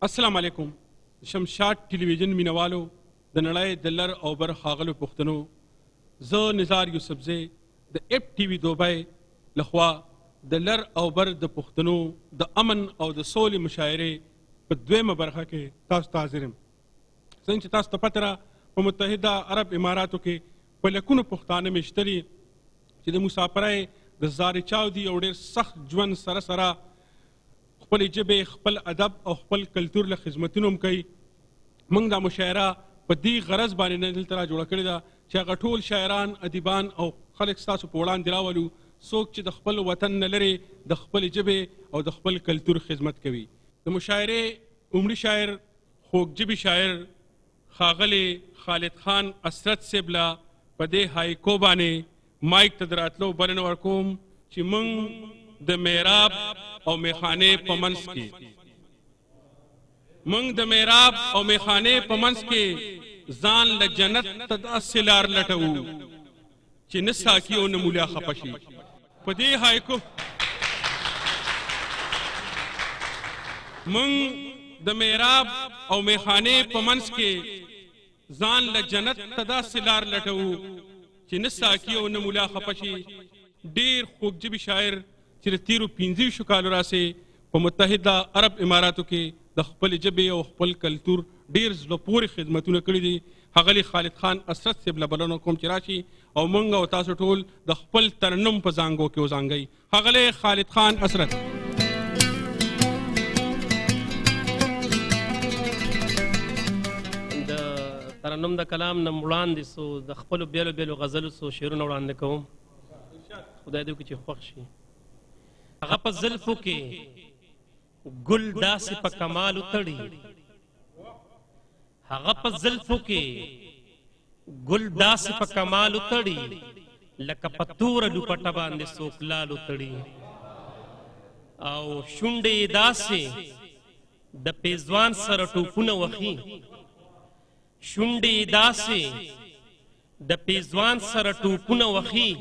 السلام علیکم. شمشاد ټلویزیون مینوالو د نړۍ د لر او بر ښاغلو پښتنو، زه نزار یوسفزی د اف ټي وي دوبۍ لخوا د لر او بر د پښتنو د امن او د سولې مشاعرې په دویمه برخه کې تاسو ته حاضر یم. څنګه چې تاسو ته پته ده، په متحده عرب اماراتو کې په لکونو پښتانه میشته دي چې د مسافرۍ د زارې چاودي او ډېر سخت ژوند سره سره خپل ژبې، خپل ادب او خپل کلتور له خدمتونو هم کوي. موږ دا مشاعره په دې غرض باندې نه دلته را جوړه کړې ده چې هغه ټول شاعران، ادیبان او خلک ستاسو په وړاندې راولو، څوک چې د خپل وطن نه لرې د خپل ژبې او د خپل کلتور خدمت کوي. د مشاعرې عمري شاعر، خوږ ژبي شاعر ښاغلی خالد خان اسرت صاحب له په دې هایکو باندې مایک ته د راتلو بلنه ورکوم چې موږ د میراب او میخانې په منځ کې ځان له جنت ته داسې لار لټوو چې نه ساقي او نه مولا خفه شي. په دې هایکو موږ د میراب او میخانې په منځ کې ځان له جنت ته داسې لار لټوو چې نه ساقي او نه مولا خفه شي. ډېر خوږ ژبي شاعر چې د تیرو 25 کالو راسې په متحده عرب اماراتو کې د خپل ژبې او خپل کلتور ډېر زړه پورې خدمتونه کړي دي، ښاغلي خالد خان اسرت صاحب له بلنه کوم چې راشي او موږ او تاسو ټول د خپل ترنم په زانګو کې وزانګئ. ښاغلی خالد خان اسرت. د ترنم د کلام نه وړاندې سو د خپلو بیلو بیلو غزلو سو شعرونه وړاندې کوم. خدای دې وکړي چې خوښ شي. هغه په زلفو کې ګل داسې په کمال وتړي، هغه په زلفو کې ګل داسې په کمال وتړي، لکه په توره لوپټه باندې څوک لال وتړي، او شونډې یې داسې د پیزوان سره ټوپونه وخي، شونډې یې داسې د پیزوان سره ټوپونه وخي،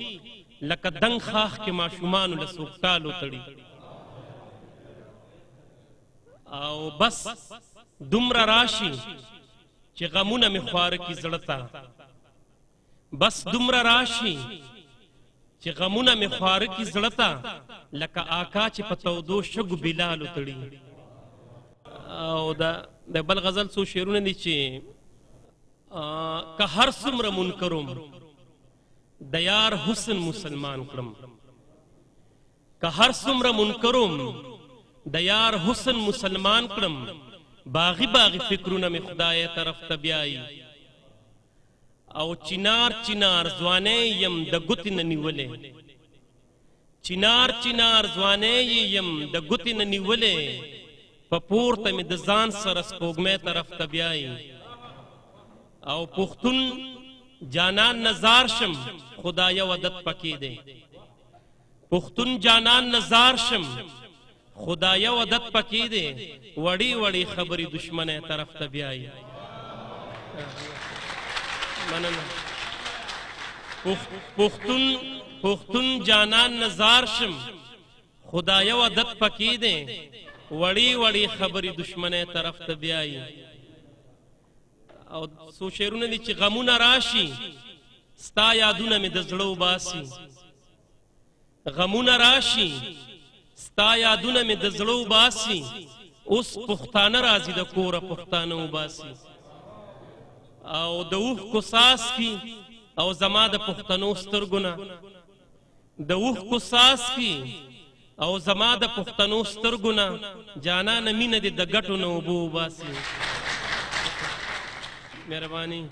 لکه دنګ خاخ کې ماشومانو له څوک تړي. او بس دومره راشي چې غمونه مې خواره کي زړه ته، بس دومره راشي چې غمونه مې خواره کي زړه ته، لکه آقا چې په تودو شګو بلال تړي. او د بل غزل څو شعرونه دي چې که هر څومره منکروم د یار حسن مسلمان کړم، که هر څومره منکروم د یار حسن مسلمان کړم، باغی باغی فکرونه می خدای طرف ته بیایي، او چنار چنار ځوانې یم د ګوتې نه نیولې، چنار چنار ځوانې یم د ګوتې نه نیولې، په پورته مې د ځان سره سپوږمۍ طرف ته بیایي، او پښتون جانان نزار شم خدایا ودت پکې دی، پښتون جانان نزار شم خدایا ودت پکې دی، وړي وړي خبرې دشمنه طرف ته بیایي. مننه. پښتون جانان نزار شم خدایا ودت پکې دی، وړي وړي خبرې دشمنه طرف ته بیایي. او څو شعرونه دي چې غمونه راشي ستا یادونه مې د زړه وباسي، غمونه راشي ستا یادونه مې د زړه وباسي، اوس پښتانه راځي د کوره پښتانه وباسي، او د اوښکو څاڅکي او زما د پښتنو سترګو نه، د اوښکو څاڅکي او زما د پښتنو سترګو نه، جانانه مینه دې د ګټو نه اوبه وباسي. مهرباني.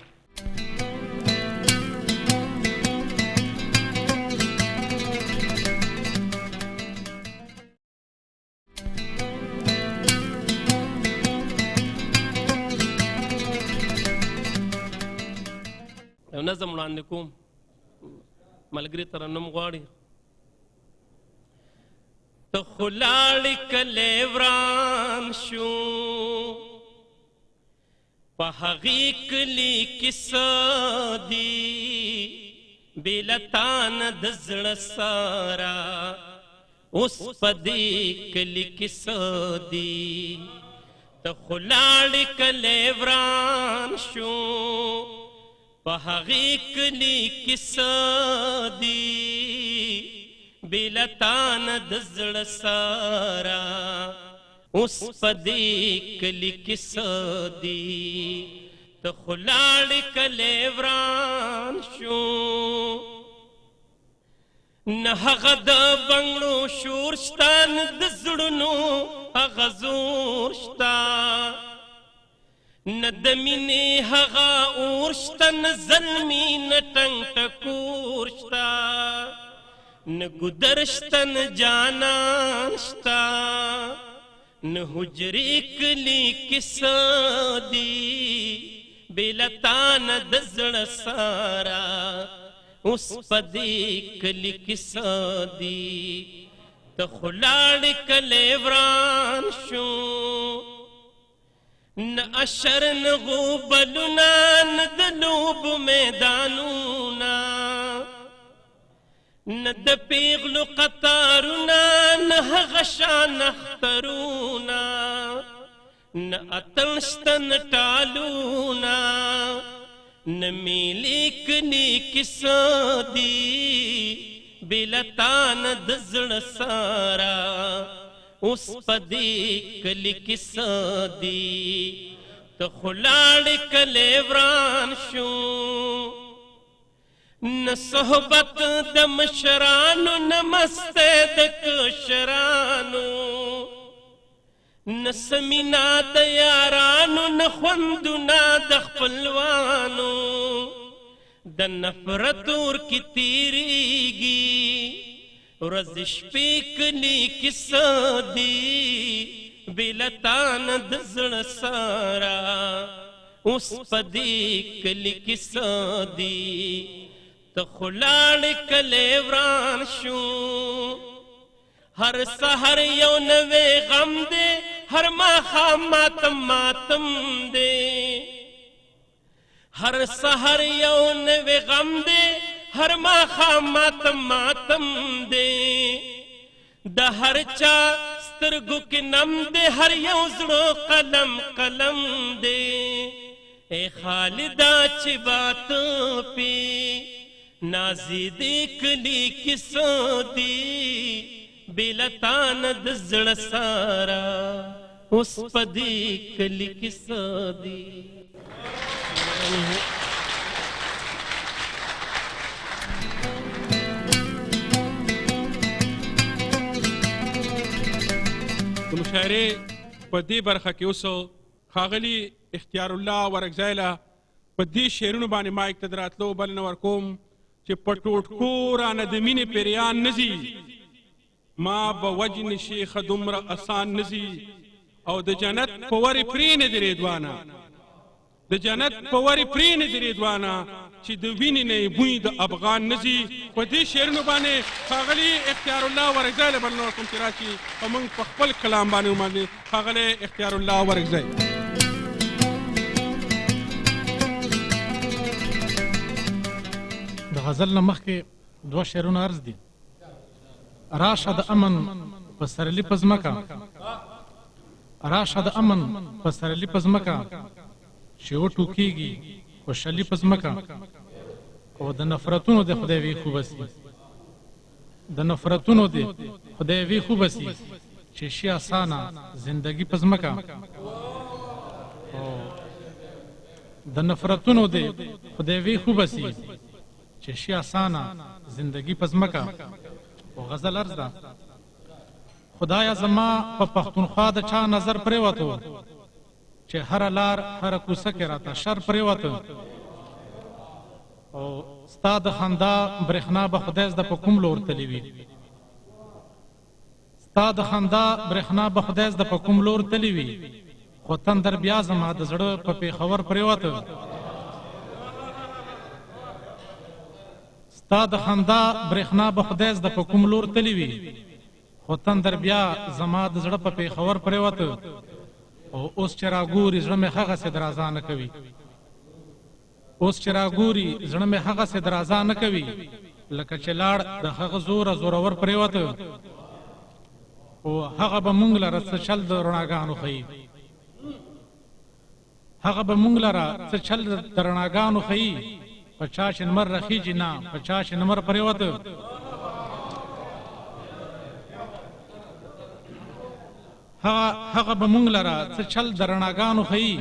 یو نظم وړاندې کوم، ملګري ترنم غواړي. ته خو لاړې کلی وران شو، په هغې کلي کې څه دي، بې له تا نه د زړه ساره اوس په دې کلي کې څه دي، ته خو لاړې کلی وران شو په هغې کلي کې څه دي بې له تا نه د زړه ساره اوس په دې کلي کې څه دي ته خو لاړې کلی وران شو نه هغه د بنګړو شور شته نه د زړونو هغه زور شته نه د مینې هغه اور شته نه زلمي نه ټنګ ټکور شته نه ګودر شته نه جانان شته نه حجرې کلي کې څه دي بې له تا نه د زړه ساره اوس په دې کلي کې څه دي ته خو لاړې کلی وران شو نه اشر نه غوبلونه نه د لوبو میدانونه نه د پیغلو قطارونه نه هغه شان اخترونه نه اتل شته نه ټالونه نه میلې کلي کې څه دي بې له تا نه د زړه ساره اوس په دې کلي کې څه دي ته خو لاړې کلی وران شو نه صحبت د مشرانو نه مستۍ د کشرانو نه سمینا د یارانو نه خوندونه د خپلوانو د نفرت اور کې تیریږي ورځې شپې کلي کې څه دي بې له تا نه د زړه ساره اوس په دې کلي کې څه دي ته خو لاړې کلی وران شو هر سحر یو نوی غم دی هر ماښام ماتم ماتم دی هر سحر یو نوی غم دی هر ماښام ماتم ماتم دی د هر چا سترګو کې نم دی هر یو زړه قلم قلم دی ای خالدا چې بات پی نازې دې کلي کې څه دي بې له تا نه د زړه ساره اوس په دې کلي کې څه دي د مشاعرې په دې برخه کې اوس ښاغلي اختیار الله ورکزیله په دې شعرونو باندې ما یک ته د راتلو بلنه ورکوم چې په ټوټکو رانه د مینې پیریان نه ځي ما به وجنې شیخه دومره اسان نه ځي او د جنت په ورې پرې نه دي رضوانه د جنت په ورې پرې نه دي رضوانه چې د وینې نه بوی د افغان نه ځي په دې شعرونو باندې ښاغلي اختیار الله ورکزی له بلنه ورکوم چې راشي په موږ په خپل کلام باندې ومانځي ښاغلی اختیار الله ورکزی د غزل نه مخکې دوه شعرونه عرض دي راشه د امن په سرلي په ځمکه راشه د امن په سرلي په ځمکه چې وټوکېږي خوشحالي په ځمکه او د نفرتونو د خدای وي خوبه سي د نفرتونو د خدای وي خوبه سي چې شي اسانه زندگی په ځمکه د نفرتونو د خدای وي خوبه سي چې شي اسانه زندگی په ځمکه او غزل عرض ده خدایا زما په پښتونخوا د چا نظر پرېوتو چې هر لار هر کوڅه کې راته شر پرېوته او ستا د خندا برېښنا به خدای زده په کوم لور تللی وي ستا د خندا برېښنا به خدای زده په کوم لور تللی وي خو تندر بیا زما د زړه په پېښور پرېوته ستا د خندا برېښنا به خدای زده په کوم لور تللی وي خو تندر بیا زما د زړه په پېښور پرېوته او اوس چې راګوري زړه مې هغسې درازا نه کوي اوس چې راګوري زړه مې هغسې درازا نه کوي لکه چې لاړ د هغه زوره زورور پرېوته او هغه به مونږ لره څه چل د رڼاګانو ښیي هغه به مونږ لره څه چل د رڼاګانو ښیي په چا چې لمر رخیږي نه په چا چې لمر پرېوته هغه به مونږ لره څه چل د رڼاګانو ښیي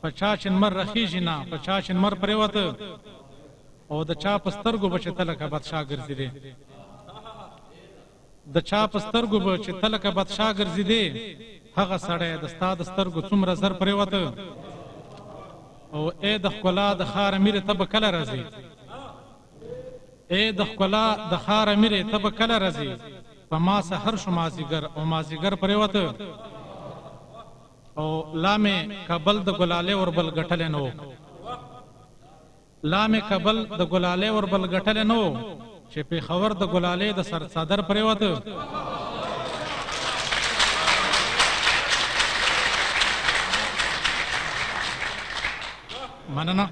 په چا چې لمر رخیږي نه په چا چې لمر پرېوته او د چا په سترګو به چې ته لکه بادشاه ګرځېدې د چا په سترګو به چې ته لکه بادشاه ګرځېدې هغه سړی د ستا د سترګو څومره زر پرېوته او ای د ښکلا د ښار امیرې ته به کله راځې ای د ښکلا د ښار امیرې ته به کله راځې په ما سحر شو مازدیګر او مازدیګر پرېوته او لا مې کابل د ګلالې وربل ګټلی نه و لا مې کابل د ګلالې وربل ګټلی نه و چې پېښور د ګلالې د سر څادر پرېوته مننه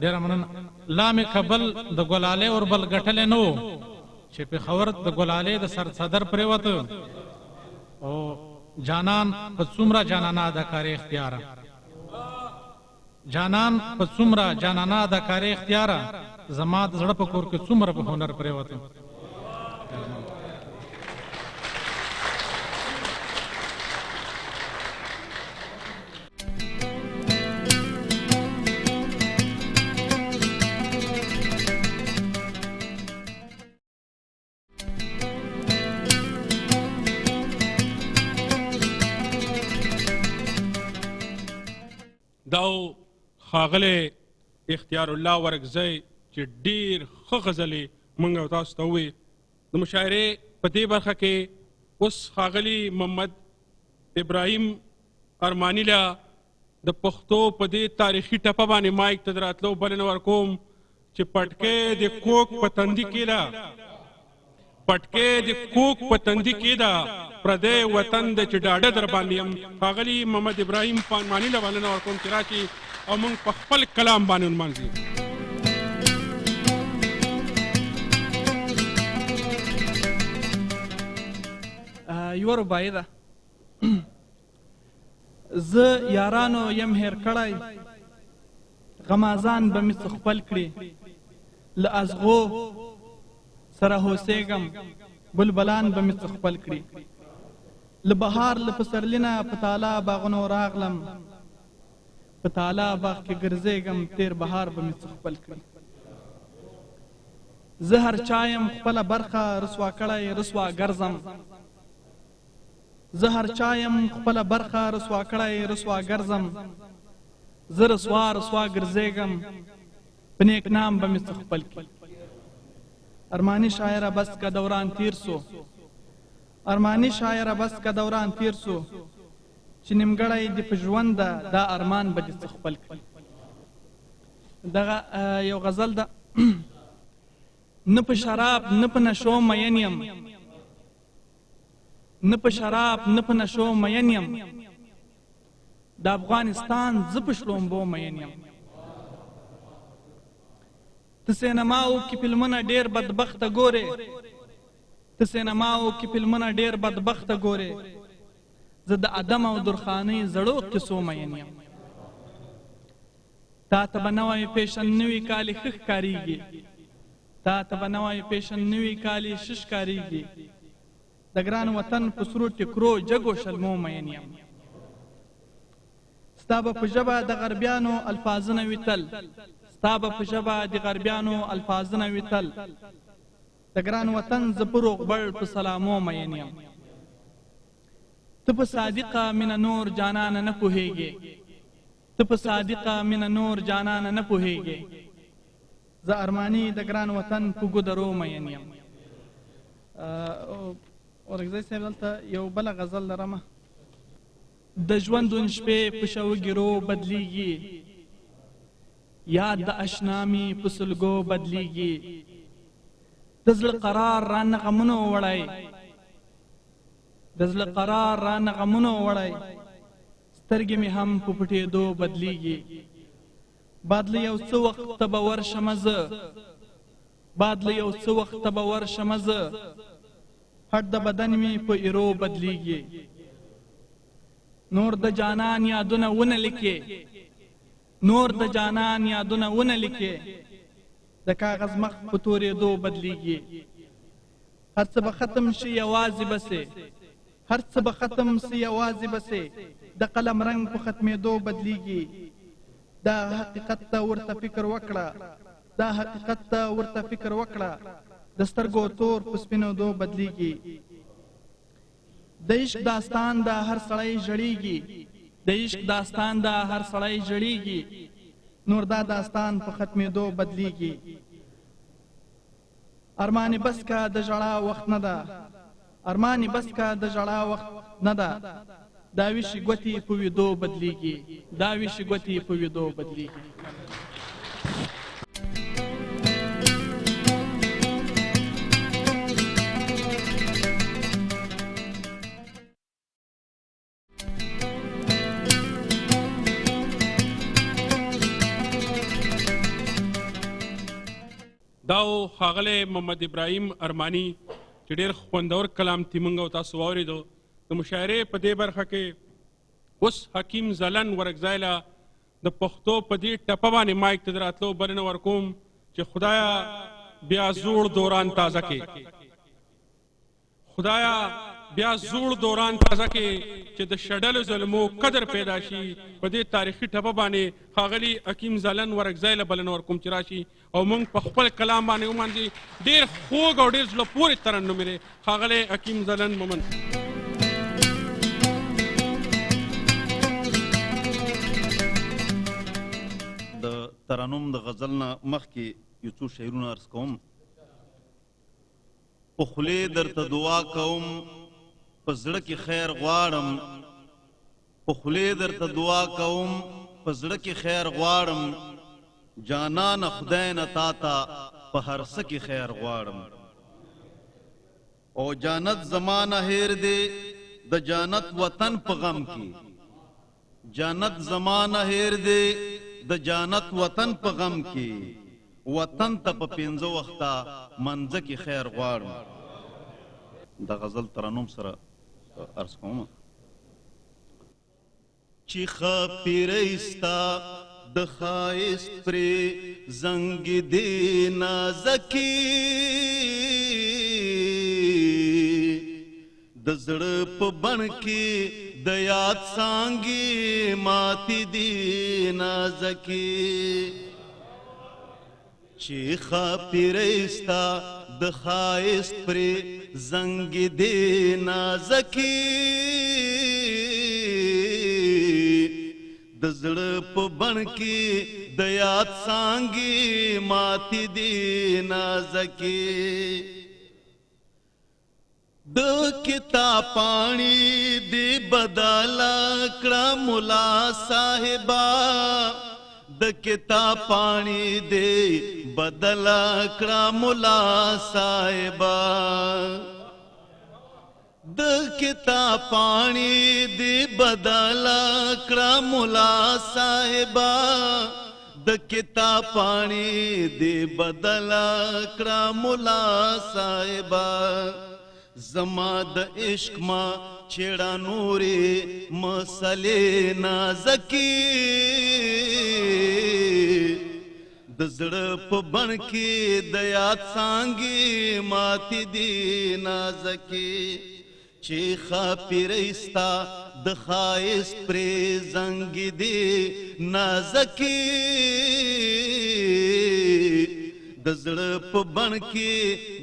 ډېره مننه لا مې کابل د ګلالې وربل ګټلی نه و چې پېښور د ګلالې د سر څادر پرېوته او جانان په څومره جانانه اداکارې اختیاره جانان په څومره جانانه اداکارې اختیاره زما د زړه په کور کې څومره په هنر پرېوته داو ښاغلی اختیار الله ورکزی چې ډېر ښه غزلې موږ او تاسو ته ووې د مشاعرې په دې برخه کې اوس ښاغلي محمد ابراهیم ارماني له د پښتو په دې تاریخي ټپه باندې مایک ته د راتلو بلنه ورکوم چې پټکې د کوک په تندي کې ده پټکې د کوک په تندي کې ده پردی وطن د چې ډاډه در باندې یم ښاغلي محمد ابراهیم ارماني له بلنه ورکوم چې راشي او موږ په خپل کلام باندې ونمانځي یوه رباعي ده زه یارانو یم هیر کړی غمازان به مې څه خپل کړي له ازغو سره هوسېږم بلبلان به مې څه خپل کړي له بهار له پسرلي نه په تالا باغونو راغلم په تالا باغ کې ګرځېږم تیر بهار به مې څه خپل کړي زه هر چا یم خپله برخه رسوا کړی رسوا ګرځم زه هر چا یم خپله برخه رسوا کړی رسوا ګرځم زه رسوا رسوا ګرځېږم په نیک نام به مې څه خپل کړي ارمانی شاعره بس کا دوران تیر سو ارمانی شاعره بس کا دوران تیر سو چې نیمګړی دې په ژوند ده دا ارمان به دې څه خپل کړي دغه یو غزل ده نه په شراب نه په نشو مین یم نه په شراب نه په نشو مین یم د افغانستان زه په شړومبو مین یم ته سینماو کې فلمونه ډېر بدبخته ګورې ته سینماو کې فلمونه ډېر بدبخته ګورې زه د ادم او درخانۍ زړو قصو مین یم تا ته به نوی فیشن نوي کالي ښه ښکارېږي تا ته به نوی فیشن نوي کالي ښه ښکارېږي د ګران وطن په سرو ټیکرو جګو شلمو مین یم ستا به په ژبه د غربیانو الفاظونه وي تل ستا به په ژبه د غربیانو الفاظونه وي تل د ګران وطن زه په روغبړ په سلامو مین یم ته په صادقه مینه نور جانانه نه پوهېږې ته په صادقه مینه نور جانانه نه پوهېږې زه ارماني د ګران وطن په ګودرو مین یم ورکزی صاحب دلته یو بله غزل لرمه د ژوندون شپې په شوګیرو بدلیږي یاد د اشنامي په سلګو بدلیږي د زړه قرار رانه غمونو وړی د زړه قرار رانه غمونو وړی سترګې مې هم په پټېدو بدلیږي باد له یو څه وخته به ورشمه زه باد له یو څه وخته به ورشمه زه هټ د بدن مې په ایرو بدلیږي نور د جانان یادونه ونه لیکي نور د جانان یادونه ونه لیکي د کاغذ مخ په تورېدو بدلیږي هر څه به ختم شي یوازې بسې هر څه به ختم شي یوازې بسې د قلم رنګ په ختمېدو بدلیږي دا حقیقت ته ورته فکر وکړه دا حقیقت ته ورته فکر وکړه د سترګو تور په سپینېدو بدلیږي د عشق داستان دا هر سړی ژړیږي د عشق داستان دا هر سړی ژړیږي نور دا داستان په ختمېدو بدلیږي ارمان بس کا د ژړا وخت نه ده ارمان بس کا د ژړا وخت نه ده دا ویشي ګوتې په ویدو بدلیږي دا ویشي ګوتې په ویدو بدلیږي داو ښاغلی محمد ابراهیم ارمانی چې ډېر خوندور کلام تي موږ او تاسو واورېدو د مشاعرې په دې برخه کې اوس حکیم زلن ورکزایله د پښتو په دې ټپه باندې مایک ته د راتلو بلنه ورکوم چې خدایا بیا زوړ دوران تازه کې خدایا بیا زوړ دوران تازه کې چې د شډلو ظلمو قدر پیدا شي په دې تاریخي ټپه باندې ښاغلي حکیم زلن ورکزایله بلنه ورکوم چې راشي او موږ په خپل کلام باندې ومانځي ډېر خوږ او ډېر زړه پورې ترنم دی ښاغلی حکیم زلن مومند د ترنم د غزل نه مخکې یو څو شعرونه عرض کوم په خولې درته دعا کوم په زړه کې خیر غواړم په خولې درته دعا کوم په زړه کې خیر غواړم جانان خدای نه تا ته په هر څه کې خیر غواړم او جانت زمانه هیر دی د جانت وطن په غم کې جانت زمانه هیر دی د جانت وطن په غم کې وطن ته په پنځه وخته منځه کې خیر غواړم د غزل ترنم سره عرض کوم چې خاپیرستا د خایست پرې زنګ دی نازکی د زړه په بڼ کې د یاد څانګې ماتې دي نازکی چې خاپیرستا د خایست پرې زنګ دی نازکی د زړه په بڼ کې د یاد څانګې ماتې دي نازکې د کتاب پاڼې دې بدله کړه ملا صاحبا د کتاب پاڼې دې بدله کړه ملا صاحبا د کتاب پاڼې دې بدله کړه ملا صاحبا د کتاب پاڼې دې بدله کړه ملا صاحبا زما د عشق ما چېړه نورې مسلې نازکې د زړه په بڼ کې د یاد څانګې ماتې دي نازکې چې خاپیرستا د خایست پرې زنګ دی نازکې د زړه په بڼ کې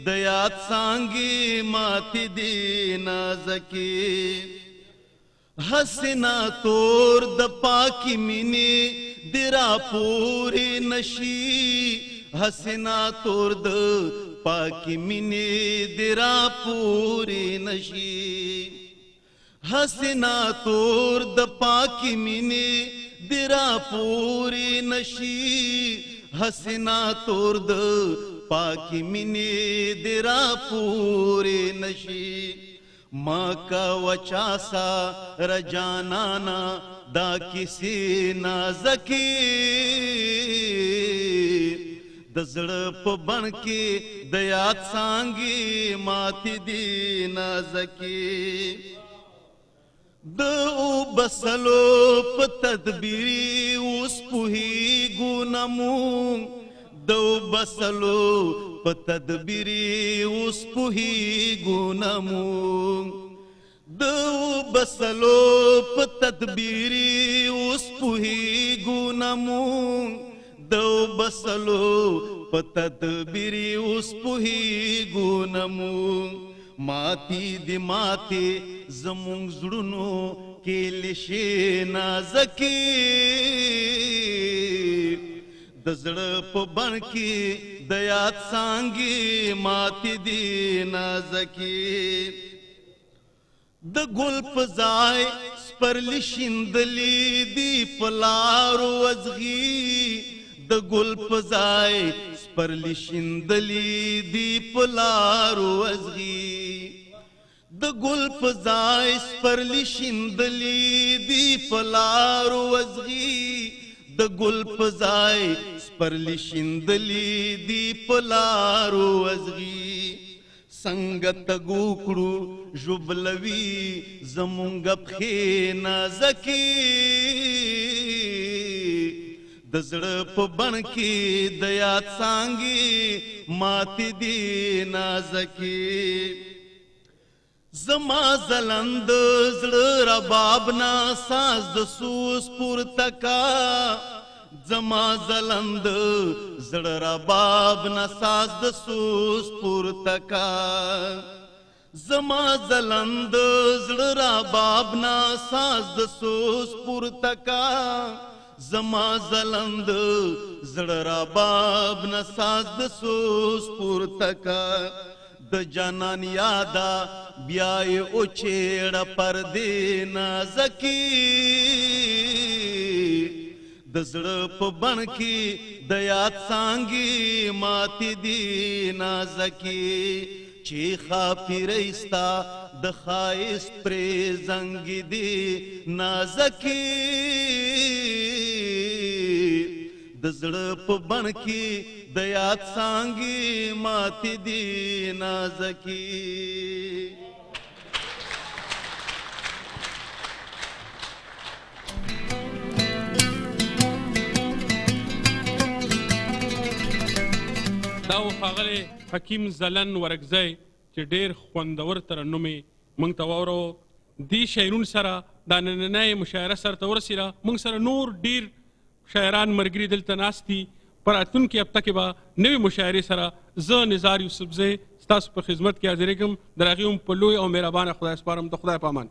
د یاد څانګې ماتې دي نازکې حسنا تور د پاکي مینې د راپورې نشي حسنا تور د پاکی مینې د راپورې نشي حسنا تور د پاکی مینې د راپورې نشي حسنا تور د پاکی مینې د راپورې نشي ما کا وچا سا رجانانا دا کسی نازکی د زړه په بڼ کې د یاد څانګې ماتې دي نازکې د اوبو بسلو په تدبیری اوس پوهیږو نه مونږ دو بسلو په تدبیری اوس پوهیږو نه مونږ دو بسلو په تدبیری اوس پوهیږو نه مونږ دو بسلو په تدبیری اوس پوهیږو نه مونږ ماتی دی ماتی زمونږ زړونو کې لشي نازکي د زړه په بڼ کې د یاد څانګې ماتې دي نازکي د ګل په ځای سپرلي شیندلي دي په لارو وزغي د ګل په ځای سپرلي شیندلي دي په لارو وزغي د ګل په ځای سپرلي شیندلي دي په لارو وزغي د ګل په ځای سپرلي شیندلي دي په لارو وزغي څنګه تګ وکړو ژوبلوي زمونږ پښې نازکي د زړه په بڼ کې د یاد څانګې ماتې دي نازکي زما ځلند زړه رباب نه ساز د سوز پورته کا زما ځلند زړه رباب نه ساز د سوز پورته کا زما ځلند زړه رباب نه ساز د سوز پورته کا زما ځلند زړه رباب نه ساز د سوز پورته کا د جانان یادا بیا یې اوچېړه پردې نازکي د زړه په بڼ کې د یاد څانګې ماتې دي نازکي چې ښاپیرۍ ستا د ښایست پرې زنګې دي نازکي د زړه په بڼ کې د یاد څانګې ماتې دي نازکي دا و ښاغلی حکیم زلن ورکزی چې ډېر خوندور ترنم یې موږ ته واورو دې شعرونو سره دا نننۍ مشاعره سرته ورسېده موږ سره نور ډېر شاعران ملګري دلته ناست دي په راتلونکي هفته کې به نوې مشاعرې سره زه نزار یوسفزی ستاسو په خدمت کې حاضرېږم د هغې هم په لوی او مهربانه خدای سپارم د خدای په امان